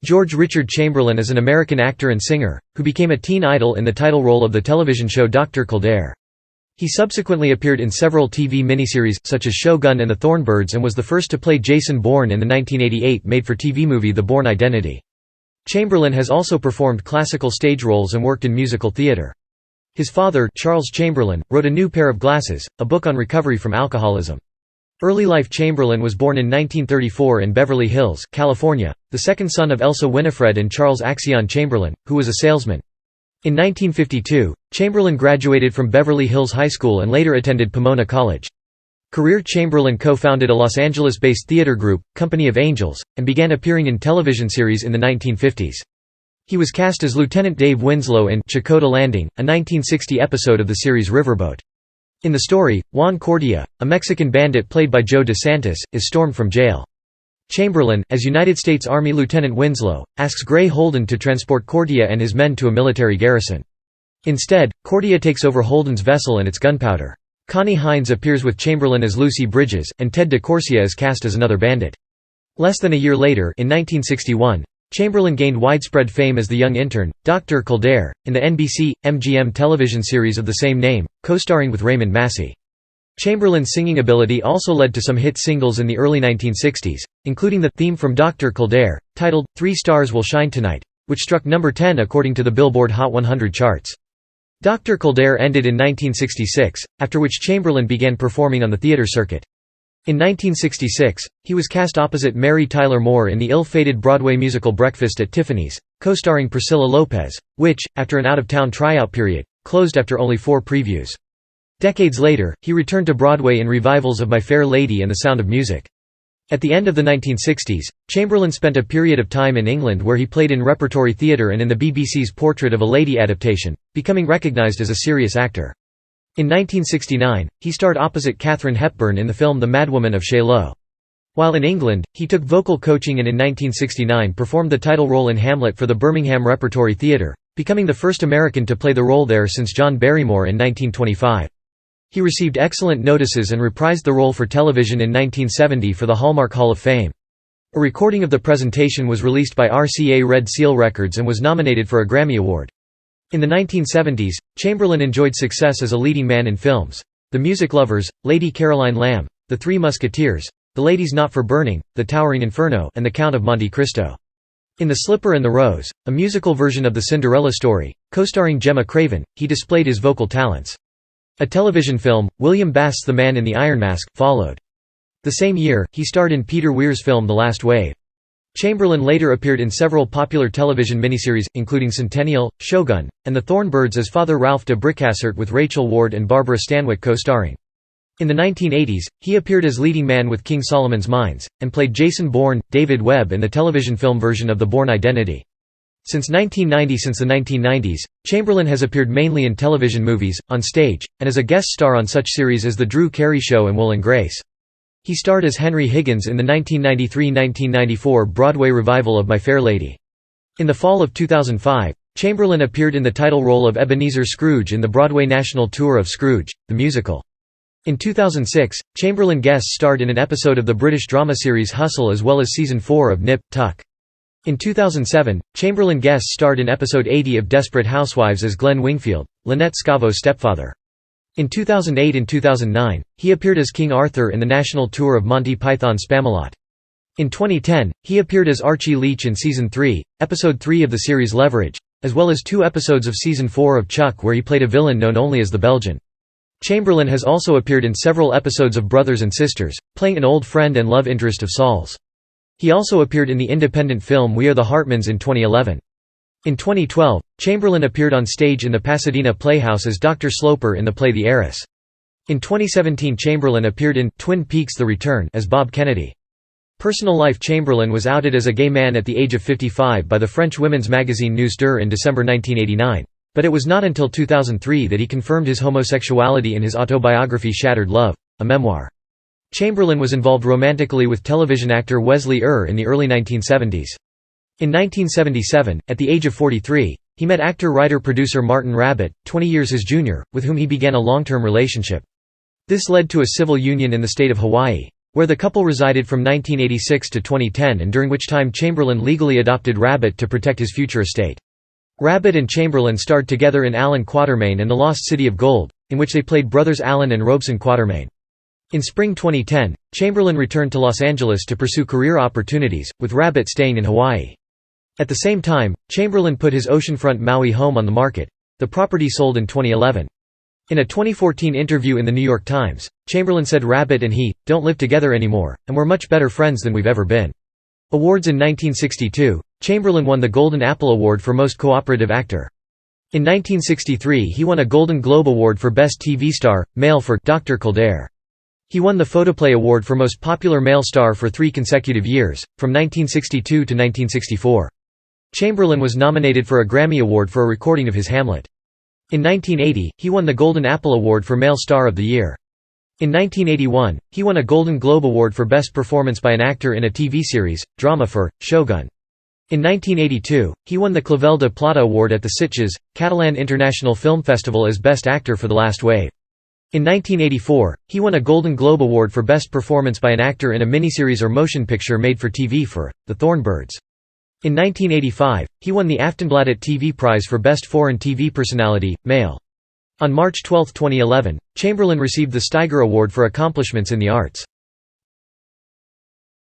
George Richard Chamberlain is an American actor and singer, who became a teen idol in the title role of the television show Dr. Kildare. He subsequently appeared in several TV miniseries, such as Shōgun and the Thorn and was the first to play Jason Bourne in the 1988 made-for-TV movie The Bourne Identity. Chamberlain has also performed classical stage roles and worked in musical theatre. His father, Charles Chamberlain, wrote A New Pair of Glasses, a book on recovery from alcoholism. Early life Chamberlain was born in 1934 in Beverly Hills, California, the second son of Elsa Winnifred and Charles Axion Chamberlain, who was a salesman. In 1952, Chamberlain graduated from Beverly Hills High School and later attended Pomona College. Career Chamberlain co-founded a Los Angeles-based theater group, Company of Angels, and began appearing in television series in the 1950s. He was cast as Lieutenant Dave Winslow in Chakotah Landing, a 1960 episode of the series Riverboat. In the story, Juan Cordia, a Mexican bandit played by Joe DeSantis, is stormed from jail. Chamberlain, as United States Army Lieutenant Winslow, asks Gray Holden to transport Cordia and his men to a military garrison. Instead, Cordia takes over Holden's vessel and its gunpowder. Connie Hines appears with Chamberlain as Lucy Bridges, and Ted DeCorsia is cast as another bandit. Less than a year later, in 1961, Chamberlain gained widespread fame as the young intern, Dr. Kildare, in the NBC/MGM television series of the same name, co-starring with Raymond Massey. Chamberlain's singing ability also led to some hit singles in the early 1960s, including the theme from Dr. Kildare, titled, 3 Stars Will Shine Tonight, which struck number 10 according to the Billboard Hot 100 charts. Dr. Kildare ended in 1966, after which Chamberlain began performing on the theater circuit. In 1966, he was cast opposite Mary Tyler Moore in the ill-fated Broadway musical Breakfast at Tiffany's, co-starring Priscilla Lopez, which, after an out-of-town tryout period, closed after only 4 previews. Decades later, he returned to Broadway in revivals of My Fair Lady and The Sound of Music. At the end of the 1960s, Chamberlain spent a period of time in England where he played in repertory theatre and in the BBC's Portrait of a Lady adaptation, becoming recognised as a serious actor. In 1969, he starred opposite Katharine Hepburn in the film The Madwoman of Shiloh. While in England, he took vocal coaching and in 1969 performed the title role in Hamlet for the Birmingham Repertory Theatre, becoming the first American to play the role there since John Barrymore in 1925. He received excellent notices and reprised the role for television in 1970 for the Hallmark Hall of Fame. A recording of the presentation was released by RCA Red Seal Records and was nominated for a Grammy Award. In the 1970s, Chamberlain enjoyed success as a leading man in films: The Music Lovers, Lady Caroline Lamb, The Three Musketeers, The Ladies Not for Burning, The Towering Inferno, and The Count of Monte Cristo. In The Slipper and the Rose, a musical version of the Cinderella story, co-starring Gemma Craven, he displayed his vocal talents. A television film, William Bast's The Man in the Iron Mask, followed. The same year, he starred in Peter Weir's film The Last Wave. Chamberlain later appeared in several popular television miniseries, including Centennial, Shōgun, and The Thorn as Father Ralph de Bricassert with Rachel Ward and Barbara Stanwyck co-starring. In the 1980s, he appeared as leading man with King Solomon's Mines, and played Jason Bourne, David Webb in the television film version of The Bourne Identity. Since the 1990s, Chamberlain has appeared mainly in television movies, on stage, and as a guest star on such series as The Drew Carey Show and Will and Grace. He starred as Henry Higgins in the 1993–1994 Broadway revival of My Fair Lady. In the fall of 2005, Chamberlain appeared in the title role of Ebenezer Scrooge in the Broadway national tour of Scrooge, the musical. In 2006, Chamberlain guest starred in an episode of the British drama series Hustle as well as Season 4 of Nip, Tuck. In 2007, Chamberlain guest starred in episode 80 of Desperate Housewives as Glenn Wingfield, Lynette Scavo's stepfather. In 2008 and 2009, he appeared as King Arthur in the national tour of Monty Python's Spamalot. In 2010, he appeared as Archie Leach in Season 3, Episode 3 of the series Leverage, as well as 2 episodes of Season 4 of Chuck where he played a villain known only as the Belgian. Chamberlain has also appeared in several episodes of Brothers and Sisters, playing an old friend and love interest of Saul's. He also appeared in the independent film We Are the Hartmans in 2011. In 2012, Chamberlain appeared on stage in the Pasadena Playhouse as Dr. Sloper in the play The Heiress. In 2017, Chamberlain appeared in Twin Peaks: The Return as Bob Kennedy. Personal life: Chamberlain was outed as a gay man at the age of 55 by the French women's magazine News d'Heure in December 1989, but it was not until 2003 that he confirmed his homosexuality in his autobiography Shattered Love, a memoir. Chamberlain was involved romantically with television actor Wesley in the early 1970s. In 1977, at the age of 43, he met actor-writer-producer Martin Rabbitt, 20 years his junior, with whom he began a long-term relationship. This led to a civil union in the state of Hawaii. where the couple resided from 1986 to 2010 and during which time Chamberlain legally adopted Rabbit to protect his future estate. Rabbit and Chamberlain starred together in Alan Quatermain and The Lost City of Gold, in which they played brothers Alan and Robeson Quatermain. In spring 2010, Chamberlain returned to Los Angeles to pursue career opportunities, with Rabbit staying in Hawaii. At the same time, Chamberlain put his oceanfront Maui home on the market. The property sold in 2011. In a 2014 interview in The New York Times, Chamberlain said Rabbit and he don't live together anymore, and we're much better friends than we've ever been. Awards in 1962, Chamberlain won the Golden Apple Award for Most Cooperative Actor. In 1963 he won a Golden Globe Award for Best TV Star, Male for Dr. Kildare. He won the Photoplay Award for Most Popular Male Star for 3 consecutive years, from 1962 to 1964. Chamberlain was nominated for a Grammy Award for a recording of his Hamlet. In 1980, he won the Golden Apple Award for Male Star of the Year. In 1981, he won a Golden Globe Award for Best Performance by an Actor in a TV Series, Drama for Shōgun. In 1982, he won the Clavel de Plata Award at the Sitges, Catalan International Film Festival as Best Actor for The Last Wave. In 1984, he won a Golden Globe Award for Best Performance by an Actor in a Miniseries or Motion Picture made for TV for The Thorn. In 1985, he won the Aftonbladet TV Prize for Best Foreign TV Personality, Male. On March 12, 2011, Chamberlain received the Steiger Award for Accomplishments in the Arts.